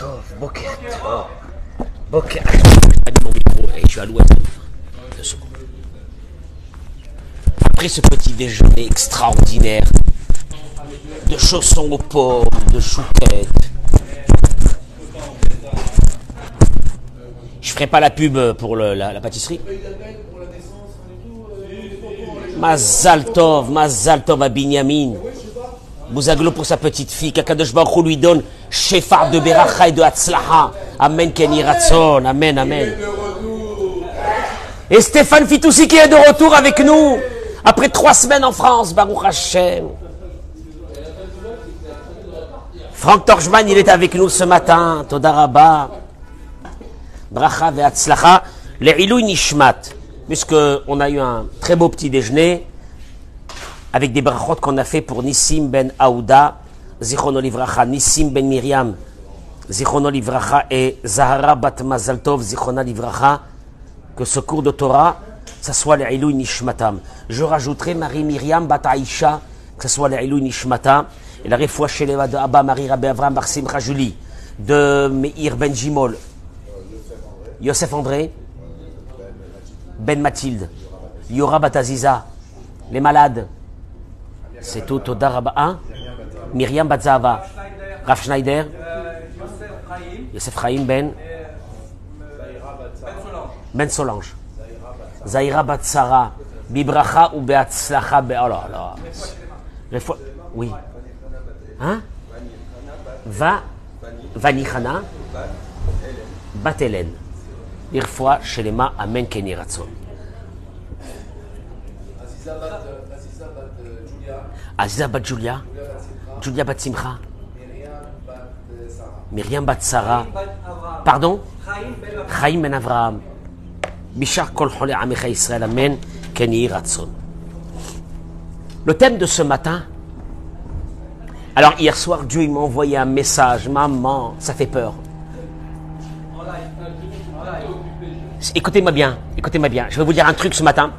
Tov, Boker Tov. Boker. J'ai mon micro et je suis à l'ouest. 2 secondes. Après ce petit déjeuner extraordinaire de chaussons aux pommes, de chouquettes, je ferai pas la pub pour la pâtisserie. Mazal Tov à Binyamin. Bouzaglo pour sa petite fille, qu'Akadosh Baruch Hu lui donne Shefar de Beracha et de Hatzlacha. Amen, Kenny Ratson. Amen, amen. Et Stéphane Fitoussi qui est de retour avec nous après 3 semaines en France, Baruch Hashem. Franck Torjman, il est avec nous ce matin. Toda Rabba. Bracha ve Hatzlacha. Le Ilou Nishmat. Puisqu'on a eu un très beau petit déjeuner avec des brachot qu'on a fait pour Nissim ben Aouda, Zichrono Livracha, Nissim ben Miriam, Zichrono Livracha, et Zahara bat Mazal Tov, Zichrono Livracha, que ce cours de Torah, ça soit le Ilou Nishmatam. Je rajouterai Marie Myriam bat Aïcha, que ce soit le Ilou Nishmatam, et la Refoua Sheleva de Abba Marie Rabbi Avram Bar Simcha Julie, de Meir ben Jimol, Yosef André, Ben Mathilde, Yora bat Aziza, les malades. C'est tout, Toda Rabba. Hein? Myriam Batzava, Rav Schneider, Yosef Chaim Ben Solange, Zahira Batsara, Bibracha ou Beatzlacha. Oh là là. Oui. Hein? Vanichana, Bat Hélène. Irfoua Shelema, Amen Kenny Ratson. Aziza bat Julia, Julia bat Simcha, Myriam bat Sarah, pardon, Chaim ben Avraham, Bishar kol chole amecha Israël, Amen, Kenny Ratson. Le thème de ce matin, alors hier soir, Dieu m'a envoyé un message, maman, ça fait peur. Écoutez-moi bien, je vais vous dire un truc ce matin,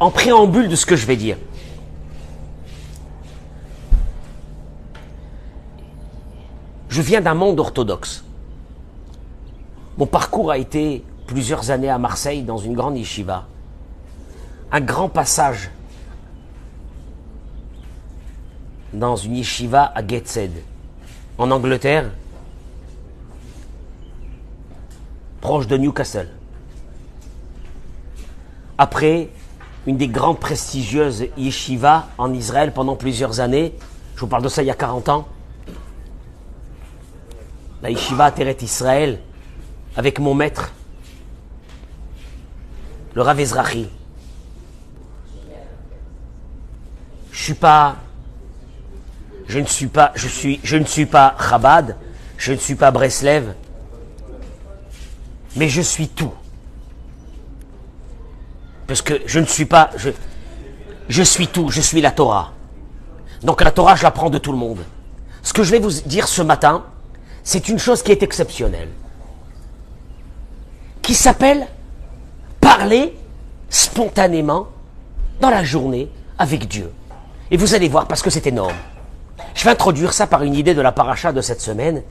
en préambule de ce que je vais dire. Je viens d'un monde orthodoxe. Mon parcours a été plusieurs années à Marseille dans une grande yeshiva. Un grand passage dans une yeshiva à Gateshead, en Angleterre, proche de Newcastle. Après, une des grandes prestigieuses yeshivas en Israël pendant plusieurs années, je vous parle de ça il y a 40 ans, la yeshiva Teret Israël, avec mon maître, le Rav Ezrahi. Je ne suis pas Chabad, je ne suis pas Breslev, mais je suis tout. Parce que je ne suis pas, je suis tout, je suis la Torah. Donc la Torah, je la prends de tout le monde. Ce que je vais vous dire ce matin, c'est une chose qui est exceptionnelle, qui s'appelle parler spontanément dans la journée avec Dieu. Et vous allez voir, parce que c'est énorme. Je vais introduire ça par une idée de la paracha de cette semaine.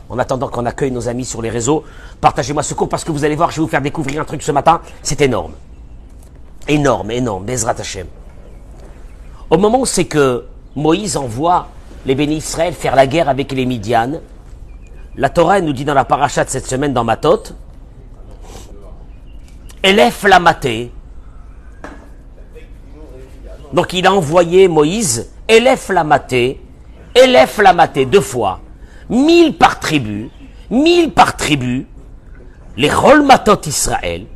En attendant qu'on accueille nos amis sur les réseaux, partagez-moi ce cours parce que vous allez voir, je vais vous faire découvrir un truc ce matin, c'est énorme. Énorme, Bezrat Hashem. Au moment où c'est que Moïse envoie les bénis Israël faire la guerre avec les Midian, la Torah nous dit dans la paracha de cette semaine dans Matot, Elef la maté. Donc il a envoyé Moïse, Elef la maté, 2 fois, 1000 par tribu, les Rol Matot Israël,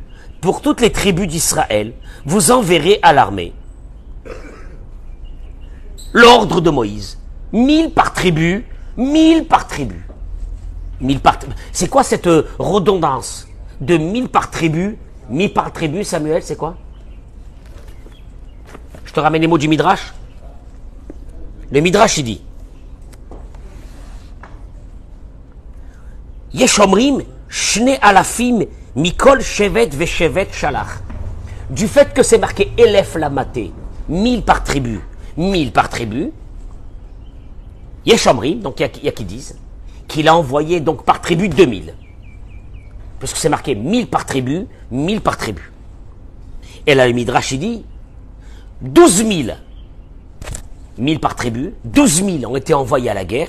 pour toutes les tribus d'Israël, vous enverrez à l'armée. L'ordre de Moïse, 1000 par tribu, 1000 par tribu. C'est quoi cette redondance de 1000 par tribu, Samuel, c'est quoi? Je te ramène les mots du Midrash. Le Midrash, il dit Yeshomrim, Shne Alafim, Mikol Shevet Veshevet Shalach. Du fait que c'est marqué Elef la maté, 1000 par tribu, Yeshomrim, donc il y a qui disent, qu'il a envoyé donc par tribu 2000. Parce que c'est marqué 1000 par tribu, 1000 par tribu. Et là, le Midrash, il dit 12 000, 1000 par tribu, 12 000 ont été envoyés à la guerre,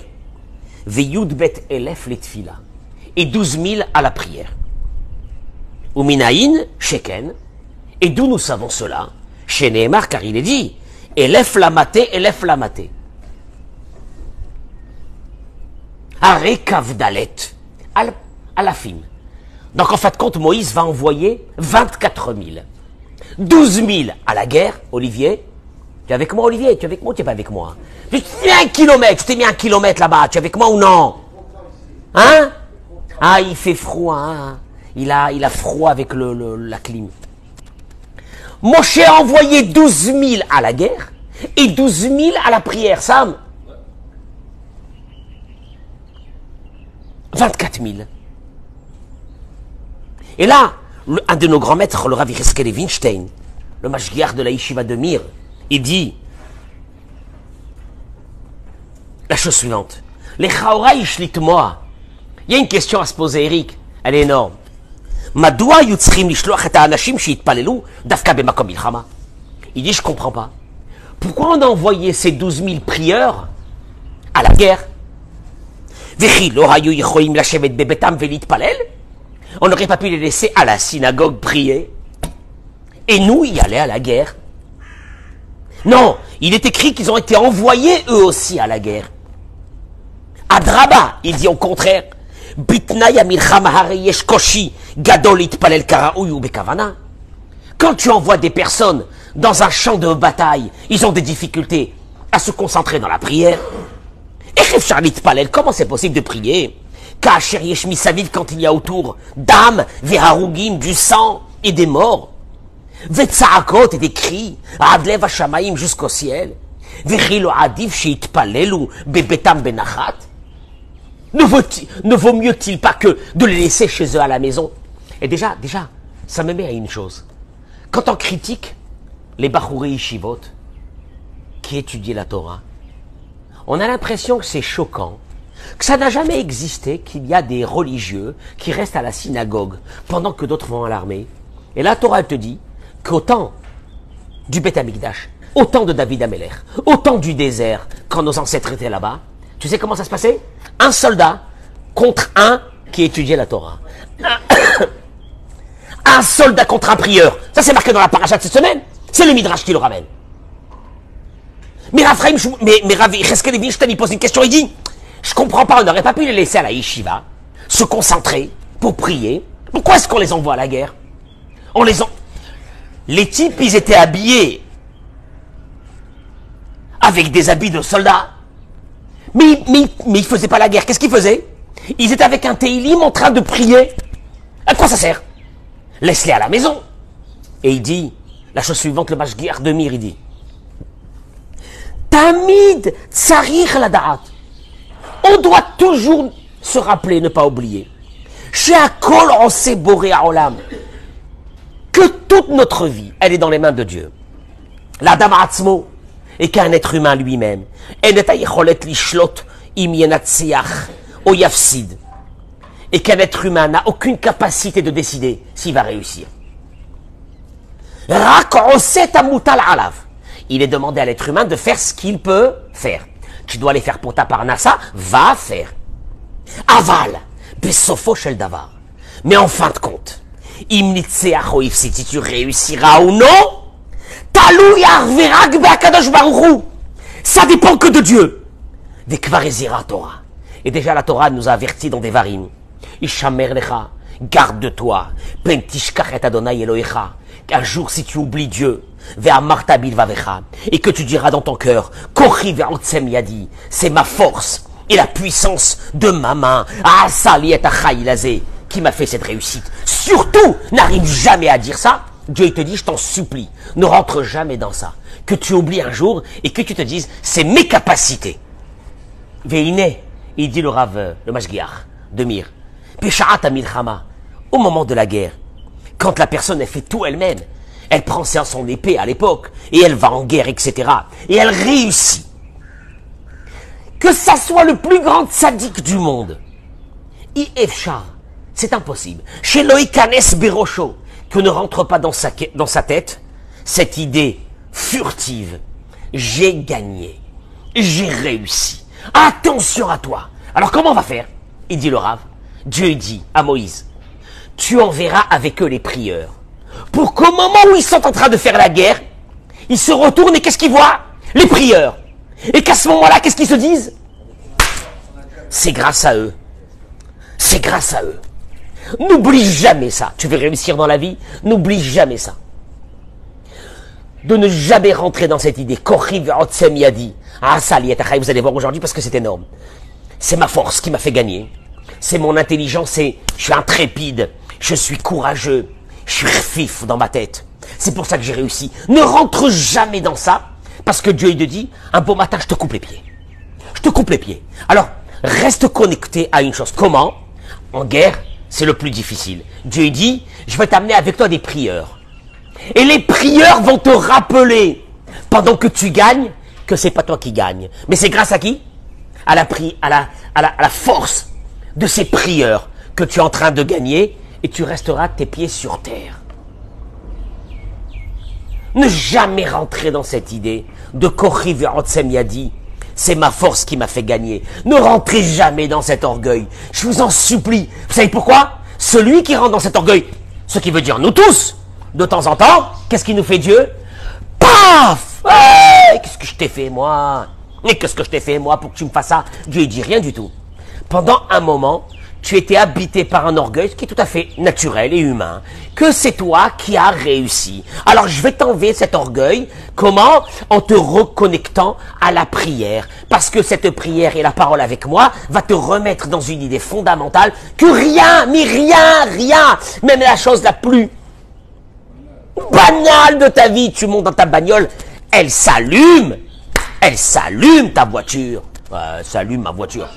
Veyudbet elef letfila, et 12 000 à la prière. Uminaïn, Sheken, et d'où nous savons cela? Chez Nehemar, car il est dit, elef la maté, elef la maté. Arekav dalet, à la fin. Donc en fait de compte, Moïse va envoyer 24 000. 12 000 à la guerre, Olivier. Tu es avec moi, Olivier? Tu es avec moi ou tu n'es pas avec moi? Tu t'es mis 1 kilomètre, tu t'es mis 1 kilomètre là-bas, tu es avec moi ou non? Hein? Ah, il fait froid, hein? Il a froid avec la clim. Moshe a envoyé 12 000 à la guerre et 12 000 à la prière, Sam. 24 000. Et là, un de nos grands maîtres, le Rav Yecheskel Winstein, le mashgiach de la yeshiva de Mir, il dit la chose suivante. Les chaora ishlit moi. Il y a une question à se poser, Eric. Elle est énorme. Madoua yutzrim lishloach et ha'anashim sheitpalelu dafka b'makom milchama. Il dit, je comprends pas. Pourquoi on a envoyé ces 12 000 prieurs à la guerre? Vechi lo hayu yicholim lashevet bebetam velitpalel. On n'aurait pas pu les laisser à la synagogue prier et nous y aller à la guerre. Non, il est écrit qu'ils ont été envoyés eux aussi à la guerre. Adraba, il dit au contraire, Bitnaya milchama hareyesh koshi gadol itpalel karaoui ou bekavana. Quand tu envoies des personnes dans un champ de bataille, ils ont des difficultés à se concentrer dans la prière. Et Charlit Palel, comment c'est possible de prier? Kacher yesh misaviv, quand il y a autour d'âmes, verharugim, du sang et des morts. Vetsaakot et des cris, adlev hashamaim jusqu'au ciel. Vechilo adif sheitpalelu bebetam benachat. Ne vaut mieux-il pas que de les laisser chez eux à la maison? Et déjà, ça me met à une chose. Quand on critique les Bachourei Yeshivot qui étudient la Torah, on a l'impression que c'est choquant, que ça n'a jamais existé, qu'il y a des religieux qui restent à la synagogue pendant que d'autres vont à l'armée. Et la Torah te dit qu'au temps du Beth Amikdash, au temps de David Ameler, au temps du désert, quand nos ancêtres étaient là-bas, tu sais comment ça se passait? Un soldat contre un qui étudiait la Torah. Un soldat contre un prieur. Ça, c'est marqué dans la paracha de cette semaine. C'est le Midrash qui le ramène. Mais Rav Yecheskel Winstein, il pose une question, il dit, je comprends pas, on n'aurait pas pu les laisser à la yeshiva, se concentrer pour prier. Pourquoi est-ce qu'on les envoie à la guerre? Les types, ils étaient habillés avec des habits de soldats. Mais ils faisaient pas la guerre. Qu'est-ce qu'ils faisaient? Ils étaient avec un télim en train de prier. À quoi ça sert? Laisse-les à la maison. Et il dit, la chose suivante, le mashgiach de Mir, il dit, Tamid tsarich la da'at. On doit toujours se rappeler, ne pas oublier. Chez Akol on sait boré à Olam. Que toute notre vie, elle est dans les mains de Dieu. L'Adam Atzmo est qu'un être humain lui-même. Et qu'un être humain n'a aucune capacité de décider s'il va réussir. Il est demandé à l'être humain de faire ce qu'il peut faire. Tu dois aller faire pour ta parnassa, va faire. Aval, besofo shel davar. Mais en fin de compte, si tu réussiras ou non, ça dépend que de Dieu. Torah. Et déjà la Torah nous a avertis dans des varim. Ishamer lecha, garde de toi. Pentishkach et Adonai Elohecha. Qu'un jour, si tu oublies Dieu, et que tu diras dans ton cœur, yadi, c'est ma force et la puissance de ma main, qui m'a fait cette réussite. Surtout, n'arrive jamais à dire ça. Dieu te dit, je t'en supplie, ne rentre jamais dans ça. Que tu oublies un jour et que tu te dises, c'est mes capacités. Veine, il dit le Rav, le Mashgiach de Mir, Peshaat Milchama, au moment de la guerre, quand la personne elle fait tout elle-même, elle prend son épée à l'époque et elle va en guerre, etc. Et elle réussit. Que ça soit le plus grand tzaddik du monde, Efchar, c'est impossible. Chez Loïkanes Berosho, que ne rentre pas dans sa tête cette idée furtive. J'ai gagné, j'ai réussi. Attention à toi. Alors comment on va faire? Il dit le Rav. Dieu dit à Moïse, tu enverras avec eux les prieurs. Pour qu'au moment où ils sont en train de faire la guerre, ils se retournent et qu'est-ce qu'ils voient? Les prieurs. Et qu'à ce moment-là, qu'est-ce qu'ils se disent? C'est grâce à eux. C'est grâce à eux. N'oublie jamais ça. Tu veux réussir dans la vie? N'oublie jamais ça. De ne jamais rentrer dans cette idée. Ah, ça, vous allez voir aujourd'hui parce que c'est énorme. C'est ma force qui m'a fait gagner. C'est mon intelligence, je suis intrépide, je suis courageux, je suis fif dans ma tête. C'est pour ça que j'ai réussi. Ne rentre jamais dans ça, parce que Dieu il te dit, un beau matin, je te coupe les pieds. Je te coupe les pieds. Alors, reste connecté à une chose. Comment? En guerre, c'est le plus difficile. Dieu il dit, je vais t'amener avec toi des prieurs. Et les prieurs vont te rappeler, pendant que tu gagnes, que c'est pas toi qui gagne. Mais c'est grâce à qui? À la force de ces prieurs que tu es en train de gagner et tu resteras tes pieds sur terre. Ne jamais rentrer dans cette idée de Kochi ve'otsem yadi. C'est ma force qui m'a fait gagner. Ne rentrez jamais dans cet orgueil. Je vous en supplie. Vous savez pourquoi? Celui qui rentre dans cet orgueil, ce qui veut dire nous tous, de temps en temps, qu'est-ce qui nous fait Dieu? Paf! Hey, qu'est-ce que je t'ai fait moi? Et qu'est-ce que je t'ai fait moi pour que tu me fasses ça? Dieu il dit rien du tout. Pendant un moment, tu étais habité par un orgueil, ce qui est tout à fait naturel et humain, que c'est toi qui as réussi. Alors je vais t'enlever cet orgueil, comment? En te reconnectant à la prière. Parce que cette prière et la parole avec moi va te remettre dans une idée fondamentale que rien, mais rien, même la chose la plus banale de ta vie, tu montes dans ta bagnole, elle s'allume ta voiture. S'allume ma voiture.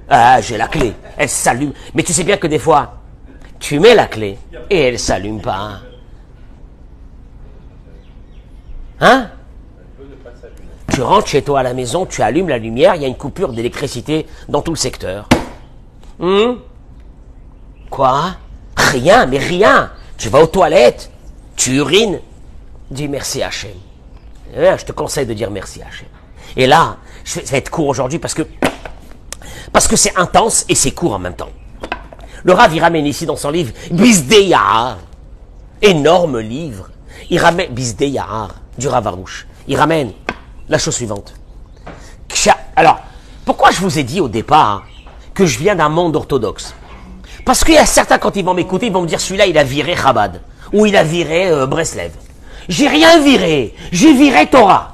Ah, j'ai la clé. Elle s'allume. Mais tu sais bien que des fois, tu mets la clé et elle s'allume pas. Hein? Tu rentres chez toi à la maison, tu allumes la lumière, il y a une coupure d'électricité dans tout le secteur. Quoi? Rien, mais rien. Tu vas aux toilettes, tu urines. Dis merci Hachem. Je te conseille de dire merci Hachem. Et là, ça va être court aujourd'hui parce que c'est intense et c'est court en même temps. Le Rav, il ramène ici dans son livre Bisdei Yahar, énorme livre. Il ramène Bisdei Yahar du Rav Arouche. Il ramène la chose suivante. Alors, pourquoi je vous ai dit au départ que je viens d'un monde orthodoxe? Parce qu'il y a certains, quand ils vont m'écouter, ils vont me dire celui-là, il a viré Chabad ou il a viré Breslev. J'ai rien viré, j'ai viré Torah.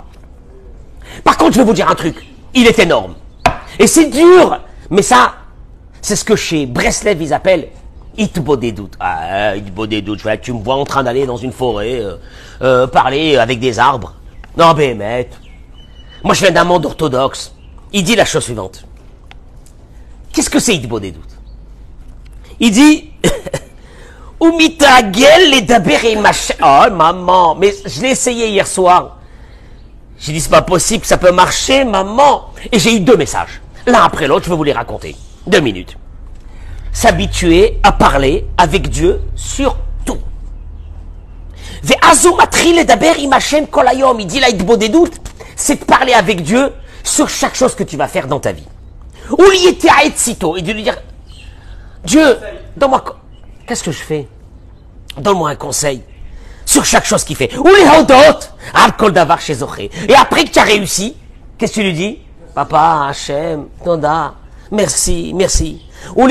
Par contre, je vais vous dire un truc, il est énorme. Et c'est dur, mais ça, c'est ce que chez Breslev, ils appellent Itbodedut. Ah, Itbodedut, tu me vois en train d'aller dans une forêt, parler avec des arbres. Non, Béhémet. Moi, je viens d'un monde orthodoxe. Il dit la chose suivante. Qu'est-ce que c'est Itbodedut? Il dit, Umitagel les daber machin. Oh, maman, mais je l'ai essayé hier soir. J'ai dit, c'est pas possible, ça peut marcher, maman. Et j'ai eu 2 messages. L'un après l'autre, je vais vous les raconter. 2 minutes. S'habituer à parler avec Dieu sur tout. Il dit là, c'est de parler avec Dieu sur chaque chose que tu vas faire dans ta vie. Et de lui dire, Dieu, donne-moi, qu'est-ce que je fais? Donne-moi un conseil. Sur chaque chose qu'il fait. Et après que tu as réussi, qu'est-ce que tu lui dis? Papa, Hachem, Toda, merci. Vous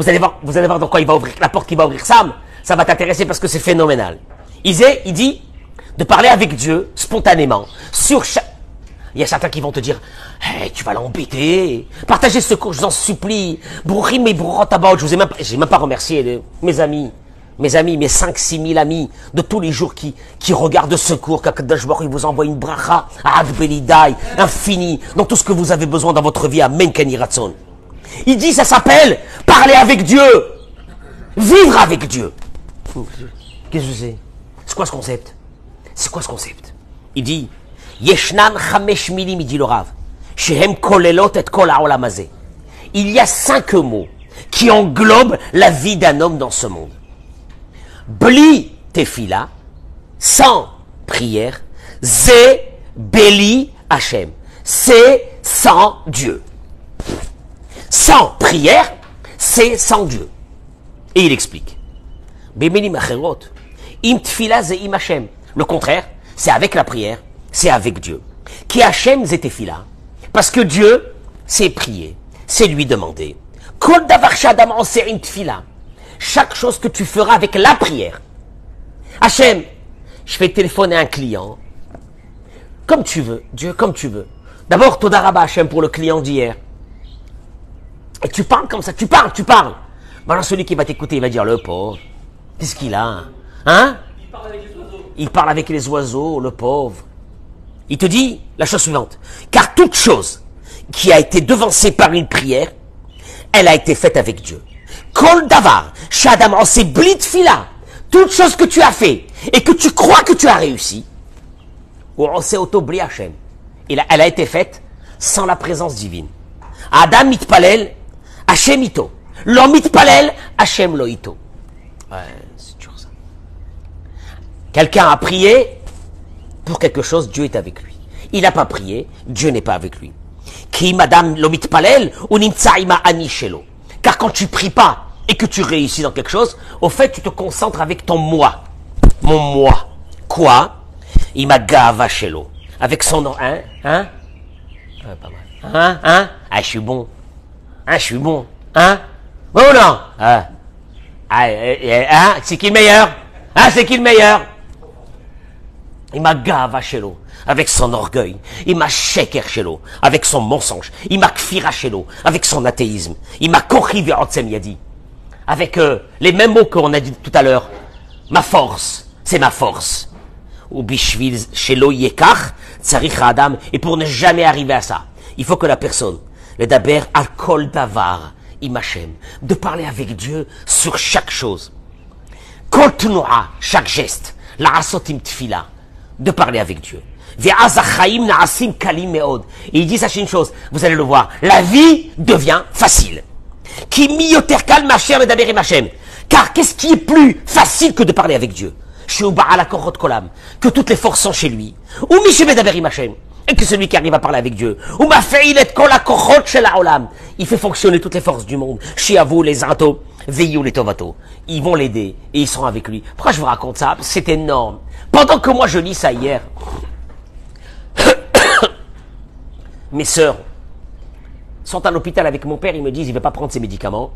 allez voir dans quoi il va ouvrir, la porte qui va ouvrir Sam. Ça va t'intéresser parce que c'est phénoménal. Il dit de parler avec Dieu spontanément. Il y a certains qui vont te dire, hey, tu vas l'embêter. Partagez ce cours, je vous en supplie. J'ai même pas remercié mes amis, mes 5-6 000 amis de tous les jours qui regardent ce cours, qu'Akadosh Baruch Hu vous envoie une bracha, Adbelidai, infini, dans tout ce que vous avez besoin dans votre vie, Amen Kani Ratson. Il dit, ça s'appelle parler avec Dieu, vivre avec Dieu. Qu'est-ce que c'est? C'est quoi ce concept? Il dit, Yeshnan chamesh milim, il dit le Rav, shehem kolelot et kol haolam hazeh. il y a 5 mots qui englobent la vie d'un homme dans ce monde. Bli tefila, sans prière, Zé Beli Hachem, c'est sans Dieu. Sans prière, c'est sans Dieu. Et il explique. Bemilim acherot, im tefila ze im Hachem. Le contraire, c'est avec la prière, c'est avec Dieu. Ki Hachem ze tefila. Parce que Dieu, c'est prier, c'est lui demander. Kol davar shadam anser im tefila. Chaque chose que tu feras avec la prière. Hachem, je fais téléphoner un client. Comme tu veux, Dieu, comme tu veux. D'abord, Toda Rabba Hachem pour le client d'hier. Et tu parles comme ça, tu parles. Maintenant, celui qui va t'écouter, il va dire, le pauvre, qu'est-ce qu'il a? Hein? Il parle avec les oiseaux, le pauvre. Il te dit la chose suivante. Car toute chose qui a été devancée par une prière, elle a été faite avec Dieu. Kol davar, shadam anse blit fila. Toute chose que tu as fait et que tu crois que tu as réussi, ou anse auto bli Hachem. Elle a été faite sans la présence divine. Adam mitpalel, Hachem ito. L'homme mitpalel, Hachem lo ito. Ouais, c'est toujours ça. Quelqu'un a prié pour quelque chose, Dieu est avec lui. Il n'a pas prié, Dieu n'est pas avec lui. Ki madame lo mitpalel, ou nimtsa ima ani shelo. Car quand tu pries pas et que tu réussis dans quelque chose, au fait, tu te concentres avec ton moi. Mon moi. Quoi? Ima gava shelo. Avec son nom, hein? Hein? Pas mal. Hein? Ah, je suis bon. Hein, je suis bon. Hein? Bon ou non? C'est qui le meilleur? Hein, c'est qui le meilleur? Il m'a gava shelo, avec son orgueil. Il m'a sheker shelo, avec son mensonge. Il m'a kfira shelo, avec son athéisme. Il m'a kochi ve'otzem yadi, avec les mêmes mots qu'on a dit tout à l'heure. Ma force, c'est ma force. Ou bishvil shelo yekach, tsarich adam. Et pour ne jamais arriver à ça, il faut que la personne, le daber al kol davar, imachem, de parler avec Dieu sur chaque chose. Kol tnu'a, chaque geste, la asotim tfila, de parler avec Dieu. Et il dit, sachez une chose, vous allez le voir, la vie devient facile. Car qu'est-ce qui est plus facile que de parler avec Dieu? Que toutes les forces sont chez lui. Et que celui qui arrive à parler avec Dieu. Il fait fonctionner toutes les forces du monde. Les ato, les tovato. Ils vont l'aider et ils seront avec lui. Pourquoi je vous raconte ça? C'est énorme. Pendant que moi je lis ça hier, mes sœurs sont à l'hôpital avec mon père, ils me disent il ne veut pas prendre ses médicaments.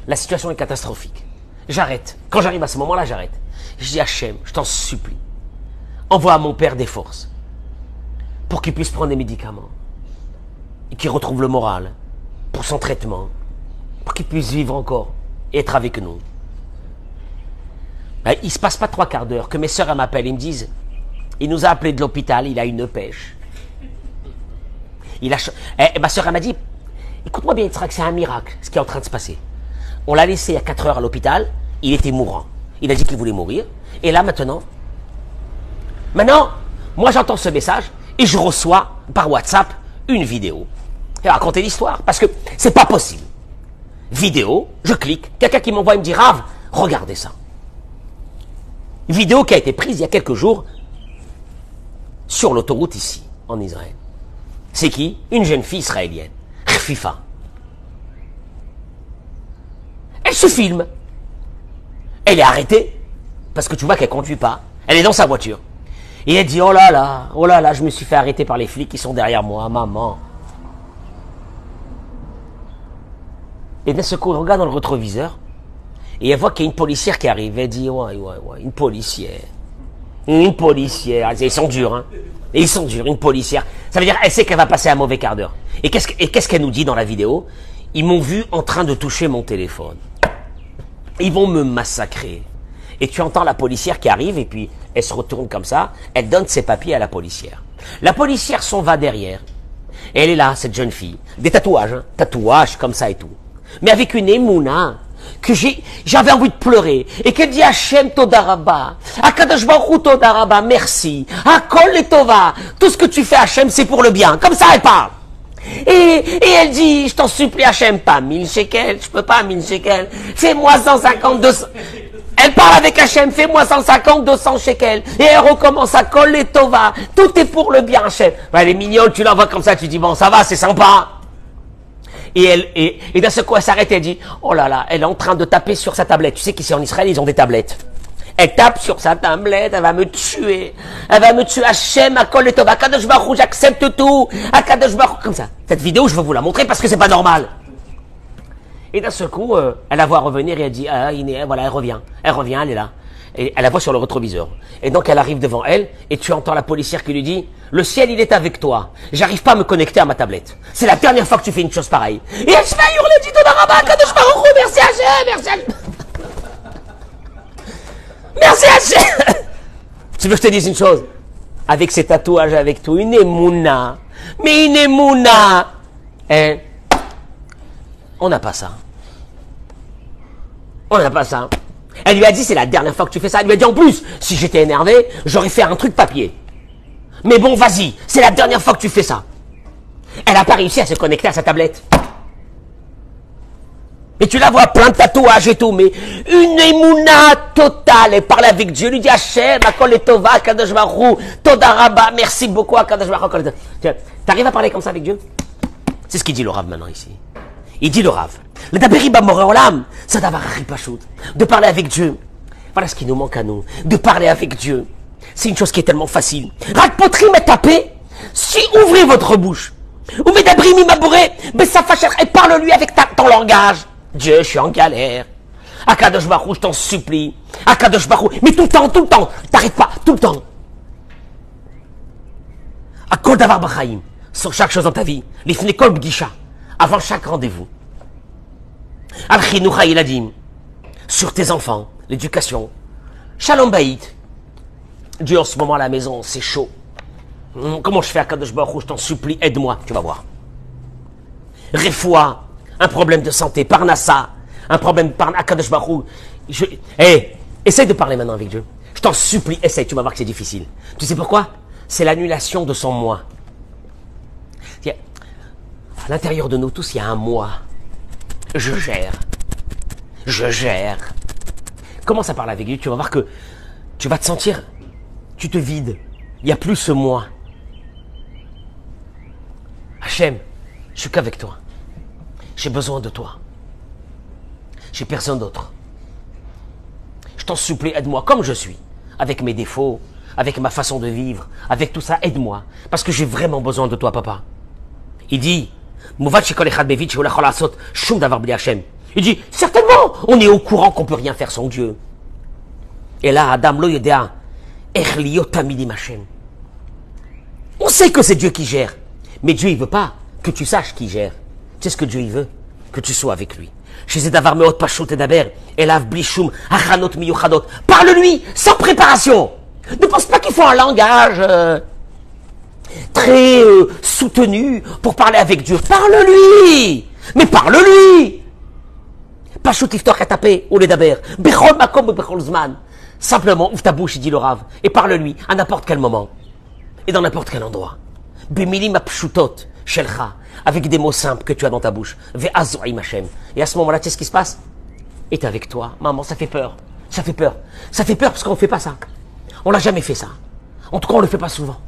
La situation est catastrophique. J'arrête. Quand j'arrive à ce moment-là, j'arrête. Je dis Hachem, je t'en supplie, envoie à mon père des forces pour qu'il puisse prendre des médicaments et qu'il retrouve le moral pour son traitement, pour qu'il puisse vivre encore et être avec nous. Ben, il ne se passe pas 3 quarts d'heure que mes sœurs m'appellent, ils me disent, il nous a appelé de l'hôpital, il a une pêche. Ma sœur m'a dit, écoute-moi bien, Yitzhak, c'est un miracle ce qui est en train de se passer. On l'a laissé à 4 heures à l'hôpital, il était mourant. Il a dit qu'il voulait mourir. Et là maintenant, moi j'entends ce message et je reçois par WhatsApp une vidéo. Et raconter l'histoire, parce que c'est pas possible. Vidéo, je clique, quelqu'un qui m'envoie, il me dit, Rav, regardez ça. Vidéo qui a été prise il y a quelques jours sur l'autoroute ici, en Israël. C'est qui? Une jeune fille israélienne, Khfifa. Elle se filme. Elle est arrêtée, parce que tu vois qu'elle ne conduit pas. Elle est dans sa voiture. Et elle dit, oh là là, je me suis fait arrêter par les flics qui sont derrière moi, maman. Et d'un seul coup, elle regarde dans le rétroviseur, et elle voit qu'il y a une policière qui arrive. Elle dit, ouais, une policière. Une policière. Ils sont durs, hein. Et ils sont durs, une policière. Ça veut dire, elle sait qu'elle va passer un mauvais quart d'heure. Et qu'est-ce qu'elle nous dit dans la vidéo? Ils m'ont vu en train de toucher mon téléphone. Ils vont me massacrer. Et tu entends la policière qui arrive, et puis elle se retourne comme ça, elle donne ses papiers à la policière. La policière s'en va derrière. Et elle est là, cette jeune fille. Des tatouages, hein, tatouages comme ça et tout. Mais avec une émouna, que j'avais envie de pleurer, et qu'elle dit Hachem Toda Rabba, Akadosh Baruch Hu Toda Rabba, merci, Hakol et Tova, tout ce que tu fais Hachem c'est pour le bien, comme ça elle parle. Et elle dit, je t'en supplie Hachem, pas 1000 shekels, je peux pas 1000 shekels, fais-moi 150, 200. Elle parle avec Hachem, fais-moi 150, 200 shekels. Et elle recommence à coller Tova. Tout est pour le bien, Hachem. Elle est mignonne, tu la vois comme ça, tu dis, bon, ça va, c'est sympa. Et d'un seul coup, elle s'arrête et elle dit, oh là là, elle est en train de taper sur sa tablette. Tu sais qu'ici en Israël, ils ont des tablettes. Elle tape sur sa tablette, elle va me tuer. Elle va me tuer. Hachem, Akol et Tova, Akadosh Baruch Hu, j'accepte tout. Akadosh Baruch Hu, comme ça. Cette vidéo, je veux vous la montrer parce que c'est pas normal. Et d'un seul coup, elle la voit revenir et elle dit, ah, voilà, elle revient, elle est là. Et elle la voit sur le rétroviseur. Et donc elle arrive devant elle, et tu entends la policière qui lui dit, le ciel il est avec toi, j'arrive pas à me connecter à ma tablette. C'est la dernière fois que tu fais une chose pareille. Et elle se met à hurler, dit Todarabah, Kadosh Baruch Hu, merci Hachem, merci Hachem. Merci Hachem. Tu veux que je te dise une chose? Avec ses tatouages, avec tout, une émouna. Mais une émouna. Hein? On n'a pas ça. On n'a pas ça. Elle lui a dit, c'est la dernière fois que tu fais ça. Elle lui a dit, en plus, si j'étais énervé, j'aurais fait un truc papier. Mais bon, vas-y, c'est la dernière fois que tu fais ça. Elle n'a pas réussi à se connecter à sa tablette. Et tu la vois, plein de tatouages et tout, mais une émouna totale. Elle parle avec Dieu, elle lui dit, Hachem, Akol et Tova, Kadosh Baruch Hu, Todarabah, merci beaucoup, Kadosh Baruch Hu. T'arrives à parler comme ça avec Dieu? C'est ce qu'il dit le Rav maintenant ici. Il dit le Rav, le Daberi Bamoré Olam, ça d'avoir Ripachout, de parler avec Dieu. Voilà ce qui nous manque à nous, de parler avec Dieu. C'est une chose qui est tellement facile. Rakpotrim et tapé, si ouvrez votre bouche, ou Medabri Mimaboré, Bessafacher, et parle-lui avec ton langage. Dieu, je suis en galère. Akadosh Baruch Hu, je t'en supplie. Akadosh Baruch Hu, mais tout le temps, t'arrêtes pas, tout le temps. Akol Davar Bachaim, sur chaque chose dans ta vie, les Fnekol Bgisha, avant chaque rendez-vous. Al-Chinucha Iladim, sur tes enfants, l'éducation. Shalom Baït. Dieu, en ce moment à la maison, c'est chaud. Comment je fais à Kadosh Baruch Hu, je t'en supplie, aide-moi, tu vas voir. Refoua, un problème de santé, Parnassa, un problème par Kadosh Baruch Hu. Essaye de parler maintenant avec Dieu. Je t'en supplie, essaye, tu vas voir que c'est difficile. Tu sais pourquoi? C'est l'annulation de son moi. À l'intérieur de nous tous, il y a un moi. Je gère. Je gère. Commence à parler avec Dieu, tu vas voir que tu vas te sentir, tu te vides. Il n'y a plus ce moi. Hachem, je suis qu'avec toi. J'ai besoin de toi. J'ai personne d'autre. Je t'en supplie, aide-moi comme je suis. Avec mes défauts, avec ma façon de vivre, avec tout ça, aide-moi. Parce que j'ai vraiment besoin de toi, papa. Il dit, il dit, certainement, on est au courant qu'on ne peut rien faire sans Dieu. Et là, Adam lo yedea, on sait que c'est Dieu qui gère. Mais Dieu, il veut pas que tu saches qui gère. Tu sais ce que Dieu, il veut? Que tu sois avec lui. Parle-lui sans préparation. Ne pense pas qu'il faut un langage très soutenu pour parler avec Dieu. Parle-lui. Mais parle-lui. Pachout iftor katapé ou les daber. Bechol makom ou bechol zman. Simplement, ouvre ta bouche, il dit le Rav, et parle-lui à n'importe quel moment. Et dans n'importe quel endroit. Bemilim apshutot shelcha. Avec des mots simples que tu as dans ta bouche. Ve'azoim Hashem. Et à ce moment-là, tu sais ce qui se passe? Et t'es avec toi. Maman, ça fait peur. Ça fait peur. Ça fait peur parce qu'on ne fait pas ça. On l'a jamais fait ça. En tout cas, on ne le fait pas souvent.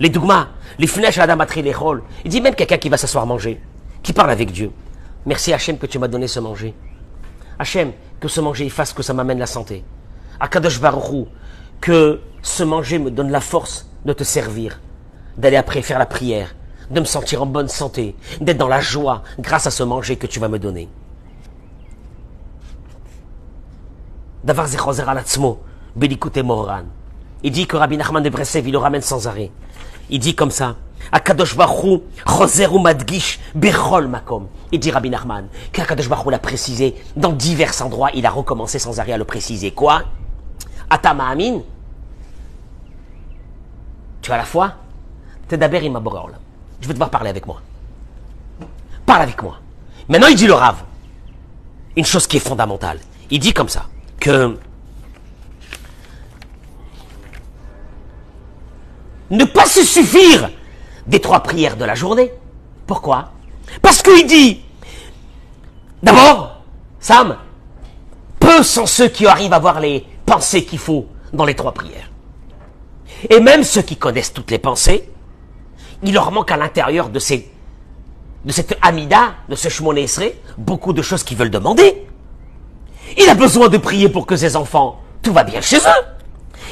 Les dougmas, les fnèches à la damatri, les rôles. Il dit même quelqu'un qui va s'asseoir manger, qui parle avec Dieu. Merci Hachem que tu m'as donné ce manger. Hachem, que ce manger il fasse que ça m'amène la santé. Akadosh Baruch Hu, que ce manger me donne la force de te servir, d'aller après faire la prière, de me sentir en bonne santé, d'être dans la joie grâce à ce manger que tu vas me donner. Davar zechozer alatzmo, belikute moran. Il dit que Rabbi Nachman de Breslev, il le ramène sans arrêt. Il dit comme ça, Akadosh Baruch Hu, chozer u madgish, bechol makom. Il dit Rabbi Nachman, qu'Akadosh Baruch Hu l'a précisé dans divers endroits, il a recommencé sans arrêt à le préciser. Quoi? Atama amin? Tu as la foi? Tedaber ima boré olam. Je veux te voir parler avec moi. Parle avec moi. Maintenant, il dit le Rav. Une chose qui est fondamentale. Il dit comme ça, que ne pas se suffire des 3 prières de la journée. Pourquoi? Parce qu'il dit, d'abord, Sam, peu sont ceux qui arrivent à avoir les pensées qu'il faut dans les 3 prières. Et même ceux qui connaissent toutes les pensées, il leur manque à l'intérieur de cette Amida, de ce Shmoneh Esrei, beaucoup de choses qu'ils veulent demander. Il a besoin de prier pour que ses enfants, tout va bien chez eux.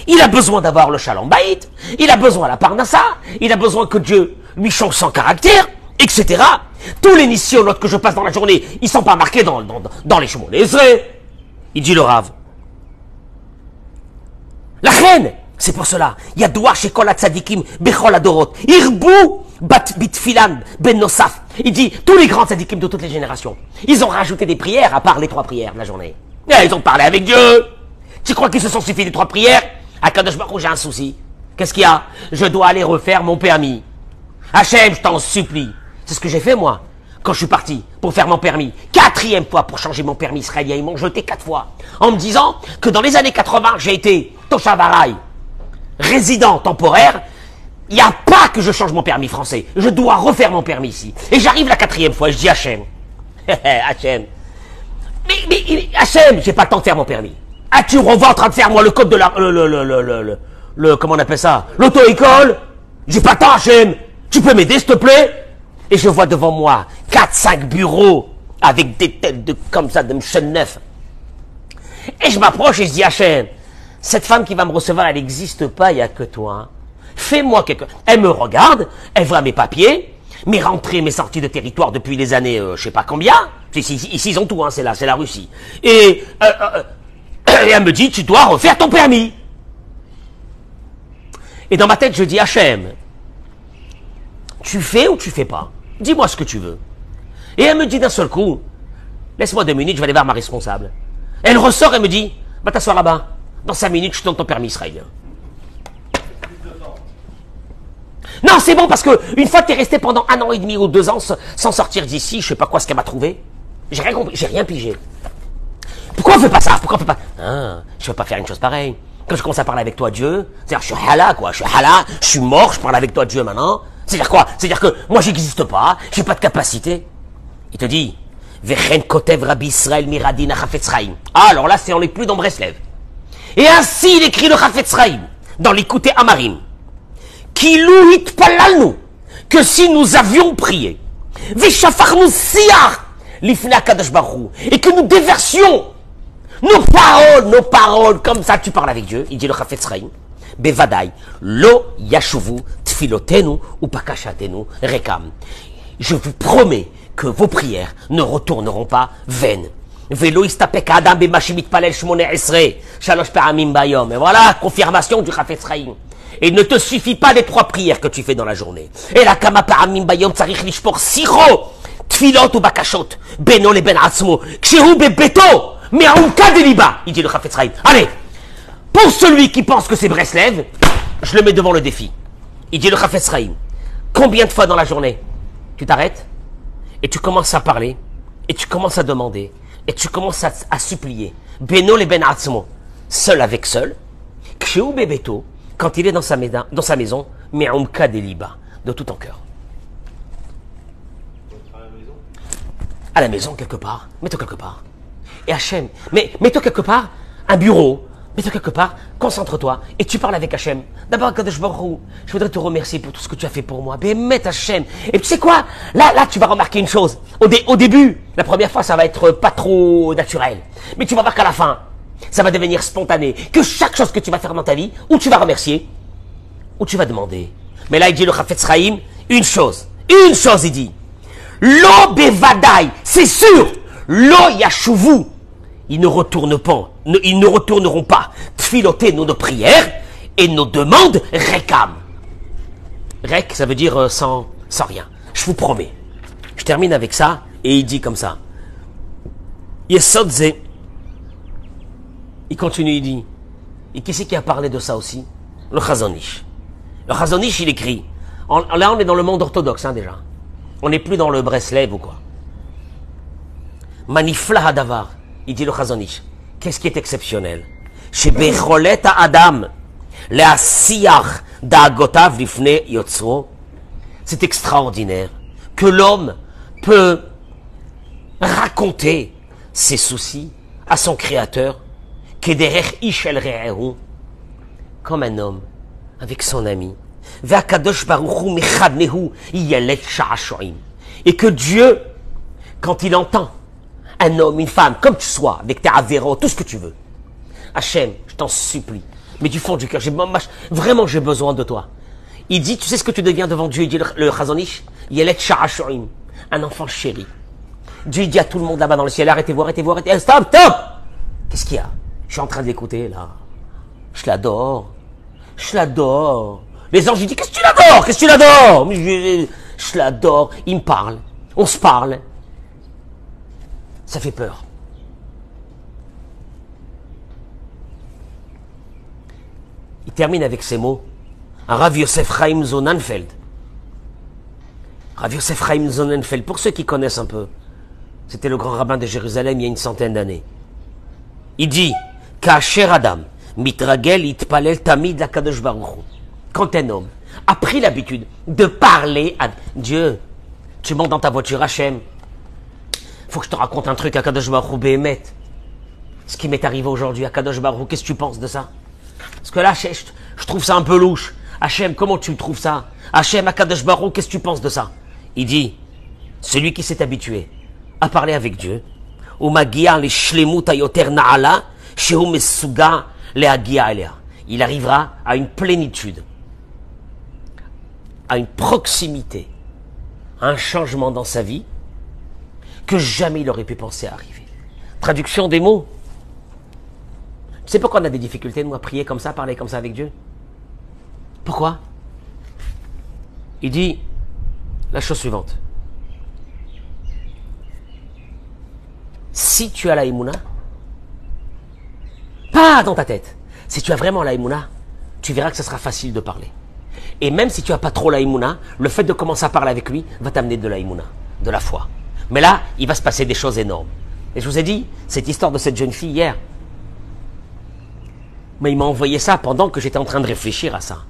Il a besoin d'avoir le Shalom Bayit. Il a besoin de la Parnassa. Il a besoin que Dieu lui change son caractère, etc. Tous les nisyonotes que je passe dans la journée, ils ne sont pas marqués dans les Shmoneh Esrei. Il dit le Rav. La reine, c'est pour cela. Il y a Douar chez Kol Tzadikim, Bechol Adorot, Irbu, Bat Bitfilan, Ben Nosaf. Il dit, tous les grands tzadikim de toutes les générations, ils ont rajouté des prières à part les 3 prières de la journée. Et ils ont parlé avec Dieu. Tu crois qu'ils se sont suffis des 3 prières? À Kadosh Baruch Hu, j'ai un souci. Qu'est-ce qu'il y a? Je dois aller refaire mon permis. Hachem, je t'en supplie. C'est ce que j'ai fait, moi, quand je suis parti pour faire mon permis. 4e fois pour changer mon permis israélien. Ils m'ont jeté 4 fois. En me disant que dans les années 80, j'ai été Toshav Arai, résident temporaire. Il n'y a pas que je change mon permis français. Je dois refaire mon permis ici. Et j'arrive la 4e fois. Je dis Hachem. Hachem. Mais Hachem, j'ai pas le temps de faire mon permis. Ah, tu revois en train de faire, moi, le code de la... comment on appelle ça? L'auto-école. J'ai pas le temps, Hachem. Tu peux m'aider, s'il te plaît? Et je vois devant moi 4-5 bureaux avec des têtes comme ça, de Mchen Neuf. Et je m'approche et je dis, Hachem, cette femme qui va me recevoir, elle n'existe pas, il n'y a que toi. Fais-moi quelque... Elle me regarde, elle voit mes papiers, mes rentrées, mes sorties de territoire depuis les années, je sais pas combien. Ici, ils ont tout, hein, c'est la Russie. Et elle me dit, tu dois refaire ton permis. Et dans ma tête, je dis, Hachem, tu fais ou tu fais pas? Dis-moi ce que tu veux. Et elle me dit d'un seul coup, laisse-moi 2 minutes, je vais aller voir ma responsable. Elle ressort et me dit, va t'asseoir là-bas. Dans 5 minutes, je te donne ton permis israélien. Non, c'est bon, parce que une fois que tu es resté pendant 1 an et demi ou 2 ans sans sortir d'ici, je sais pas quoi ce qu'elle m'a trouvé. J'ai rien compris, j'ai rien pigé. Pourquoi on fait pas ça? Pourquoi on fait pas... Ah, je veux pas faire une chose pareille. Quand je commence à parler avec toi, Dieu, c'est-à-dire je suis hala, quoi. Je suis hala, je suis mort, je parle avec toi, Dieu, maintenant. C'est-à-dire quoi? C'est-à-dire que moi, j'existe pas, j'ai pas de capacité. Il te dit, Vechen kotev Rabbi Israël miradin Chafetz Chaim. Ah, alors là, on n'est plus dans Breslev. Et ainsi, il écrit le Chafetz Chaim, dans l'Ikouté Amarim. Kilou hitpalalnu, que si nous avions prié, Veshafarnu siach, l'ifna Kadosh Baruch Hu, et que nous déversions nos paroles, comme ça tu parles avec Dieu, il dit le Chafetz Chaim, Bevadai, lo yashuvu tfilotenu ou pakashatenu rekam. Je vous promets que vos prières ne retourneront pas vaines. Velo istapek adam b'ma shemitpalel shmoneh esrei shalosh pa'amim bayom. Et voilà, confirmation du Chafetz Chaim. Et il ne te suffit pas des 3 prières que tu fais dans la journée. Et la kama pa'amim bayom tzarich lishpor siro tfilot ou bakashot beno le ben atzmo kshehu bebeto me'aumka deliba. Il dit le Chafetz Chaim. Allez, pour celui qui pense que c'est Breslev, je le mets devant le défi. Il dit le Chafetz Chaim. Combien de fois dans la journée tu t'arrêtes et tu commences à parler et tu commences à demander et tu commences à supplier. Beno le ben atzmo, seul avec seul. Kshehu bebeto, quand il est dans sa maison, me'aumka deliba, de tout ton cœur. À la maison, quelque part. Mets-toi quelque part. Et Hachem, mais mets-toi quelque part, un bureau, mets-toi quelque part, concentre-toi, et tu parles avec Hachem. D'abord, Kadosh Baruch Hu, je voudrais te remercier pour tout ce que tu as fait pour moi. Mais mets Hachem. Et tu sais quoi? Là, tu vas remarquer une chose. Au début, la première fois, ça va être pas trop naturel. Mais tu vas voir qu'à la fin, ça va devenir spontané. Que chaque chose que tu vas faire dans ta vie, ou tu vas remercier, ou tu vas demander. Mais là, il dit le Chafetz Chaim, une chose, il dit. Lo bevadai, c'est sûr. Lo yashuvu, ils ne retourneront pas tfiloter nos prières et nos demandes rekam. Rek, ça veut dire sans rien. Je vous promets. Je termine avec ça et il dit comme ça. Yesodze. Il continue, il dit. Et qui c'est qui a parlé de ça aussi? Le Chazon Ish. Le Chazon Ish, il écrit. Là, on est dans le monde orthodoxe, hein, déjà. On n'est plus dans le Breslev ou quoi. Manifla hadavar. Il dit le Chazon Ish. Qu'est-ce qui est exceptionnel? Chez Becholet Adam, le'asiyach da'agotav lifne yotzro. C'est extraordinaire que l'homme peut raconter ses soucis à son créateur, kederech ish el re'ehu, comme un homme avec son ami. Ve'akadosh baruch hu mechadnehu yalet sha'ashoim. Et que Dieu, quand il entend un homme, une femme, comme tu sois, avec tes avéros, tout ce que tu veux, Hachem, je t'en supplie, mais du fond du cœur, vraiment j'ai besoin de toi. Il dit, tu sais ce que tu deviens devant Dieu, il dit le Chazonish, Yelet Sha'ashurim, un enfant chéri. Dieu il dit à tout le monde là-bas dans le ciel, arrêtez-vous, arrêtez-vous, arrêtez, stop, stop. Qu'est-ce qu'il y a? Je suis en train de l'écouter là. Je l'adore. Je l'adore. Les anges, ils disent, qu'est-ce que tu l'adores? Qu'est-ce que tu l'adores? Je l'adore. Il me parle. On se parle. Ça fait peur. Il termine avec ces mots. Un Rav Yosef Chaim Sonnenfeld. Rav Yosef Chaim Sonnenfeld, pour ceux qui connaissent un peu, c'était le grand rabbin de Jérusalem il y a une centaine d'années. Il dit, Ka'asher Adam, mitragel itpalel tamid lakadosh baruch hu. Quand un homme a pris l'habitude de parler à Dieu, tu montes dans ta voiture, Hachem, faut que je te raconte un truc à Kadosh Baruch Hu Behemet. Ce qui m'est arrivé aujourd'hui à Kadosh Baruch Hu, qu'est-ce que tu penses de ça? Parce que là, je trouve ça un peu louche. Hachem, comment tu trouves ça? Hachem, à Kadosh Baruch Hu, qu'est-ce que tu penses de ça? Il dit, celui qui s'est habitué à parler avec Dieu, il arrivera à une plénitude, à une proximité, à un changement dans sa vie que jamais il aurait pu penser à arriver. Traduction des mots. Tu sais pourquoi on a des difficultés, nous, à prier comme ça, à parler comme ça avec Dieu? Pourquoi? Il dit la chose suivante. Si tu as la Emouna, pas dans ta tête, si tu as vraiment la Emouna, tu verras que ce sera facile de parler. Et même si tu n'as pas trop la Emouna, le fait de commencer à parler avec lui va t'amener de la Emouna, de la foi. Mais là, il va se passer des choses énormes. Et je vous ai dit, cette histoire de cette jeune fille hier, mais il m'a envoyé ça pendant que j'étais en train de réfléchir à ça.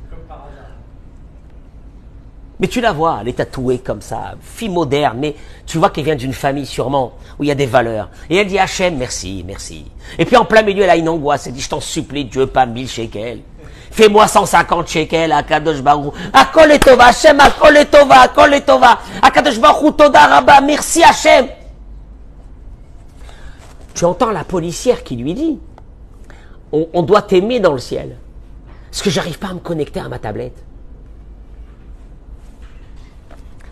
Mais tu la vois, elle est tatouée comme ça, fille moderne, mais tu vois qu'elle vient d'une famille sûrement où il y a des valeurs. Et elle dit, Hachem, merci, merci. Et puis en plein milieu, elle a une angoisse, elle dit, je t'en supplie, Dieu, pas 1000 shekels. Fais-moi 150 shekels à Kadosh Baruch. Akol etova, Hachem, akol etova, akol etova. À Kadosh Baruch, toda rabba, merci Hachem. Tu entends la policière qui lui dit, on doit t'aimer dans le ciel. Parce que j'arrive pas à me connecter à ma tablette.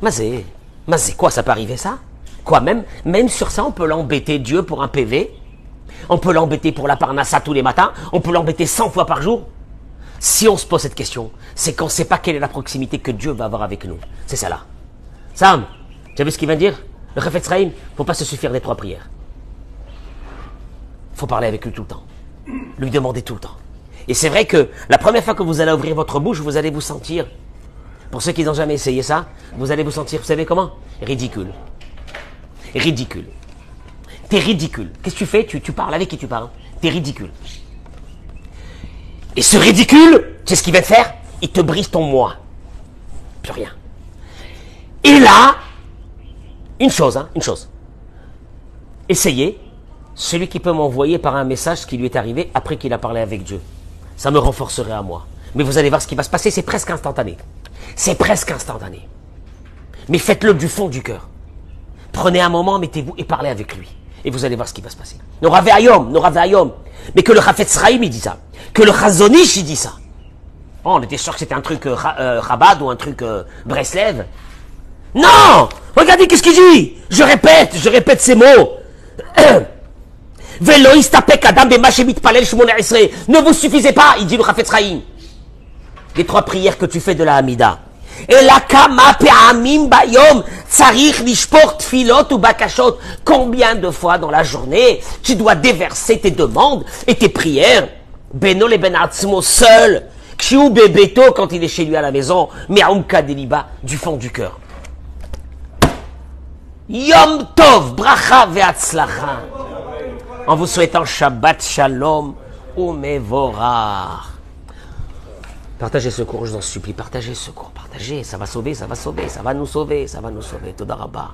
Mazé, quoi, ça peut arriver ça? Quoi, même sur ça, on peut l'embêter Dieu pour un PV, on peut l'embêter pour la parnassa tous les matins, on peut l'embêter 100 fois par jour. Si on se pose cette question, c'est qu'on ne sait pas quelle est la proximité que Dieu va avoir avec nous. C'est ça là. Sam, tu as vu ce qu'il vient de dire? Le Chafetz Chaim, il ne faut pas se suffire des 3 prières. Il faut parler avec lui tout le temps. Lui demander tout le temps. Et c'est vrai que la première fois que vous allez ouvrir votre bouche, vous allez vous sentir, pour ceux qui n'ont jamais essayé ça, vous allez vous sentir, vous savez comment? Ridicule. Ridicule. T'es ridicule. Qu'est-ce que tu fais? Tu parles. Avec qui tu parles? T'es ridicule. Et ce ridicule, tu sais ce qu'il va te faire? Il te brise ton moi. Plus rien. Et là, une chose. Essayez, celui qui peut m'envoyer par un message ce qui lui est arrivé après qu'il a parlé avec Dieu. Ça me renforcerait à moi. Mais vous allez voir ce qui va se passer, c'est presque instantané. C'est presque instantané. Mais faites-le du fond du cœur. Prenez un moment, mettez-vous et parlez avec lui. Et vous allez voir ce qui va se passer. Noravé Ayom. Mais que le Chafetz Chaim, il dit ça. Que le Chazonish, il dit ça. Oh, on était sûr que c'était un truc Chabad ou un truc Breslev. Non! Regardez qu'est-ce qu'il dit! Je répète ces mots. Ne vous suffisez pas, il dit le Chafetz Chaim. Les 3 prières que tu fais de la Hamida. Et la kama pe'amim bayom tsarich lishpor tfilot ou bakashot. Combien de fois dans la journée tu dois déverser tes demandes et tes prières? Beno le ben atzmo seul. Kshiu bebeto quand il est chez lui à la maison. Me'aumka deliba du fond du cœur. Yom tov bracha ve'atzlacha. En vous souhaitant Shabbat Shalom ou Mevorach. Partagez ce cours, je vous en supplie, partagez ce cours, partagez. Partagez, ça va sauver, ça va sauver, ça va nous sauver, ça va nous sauver. Toda Rabba.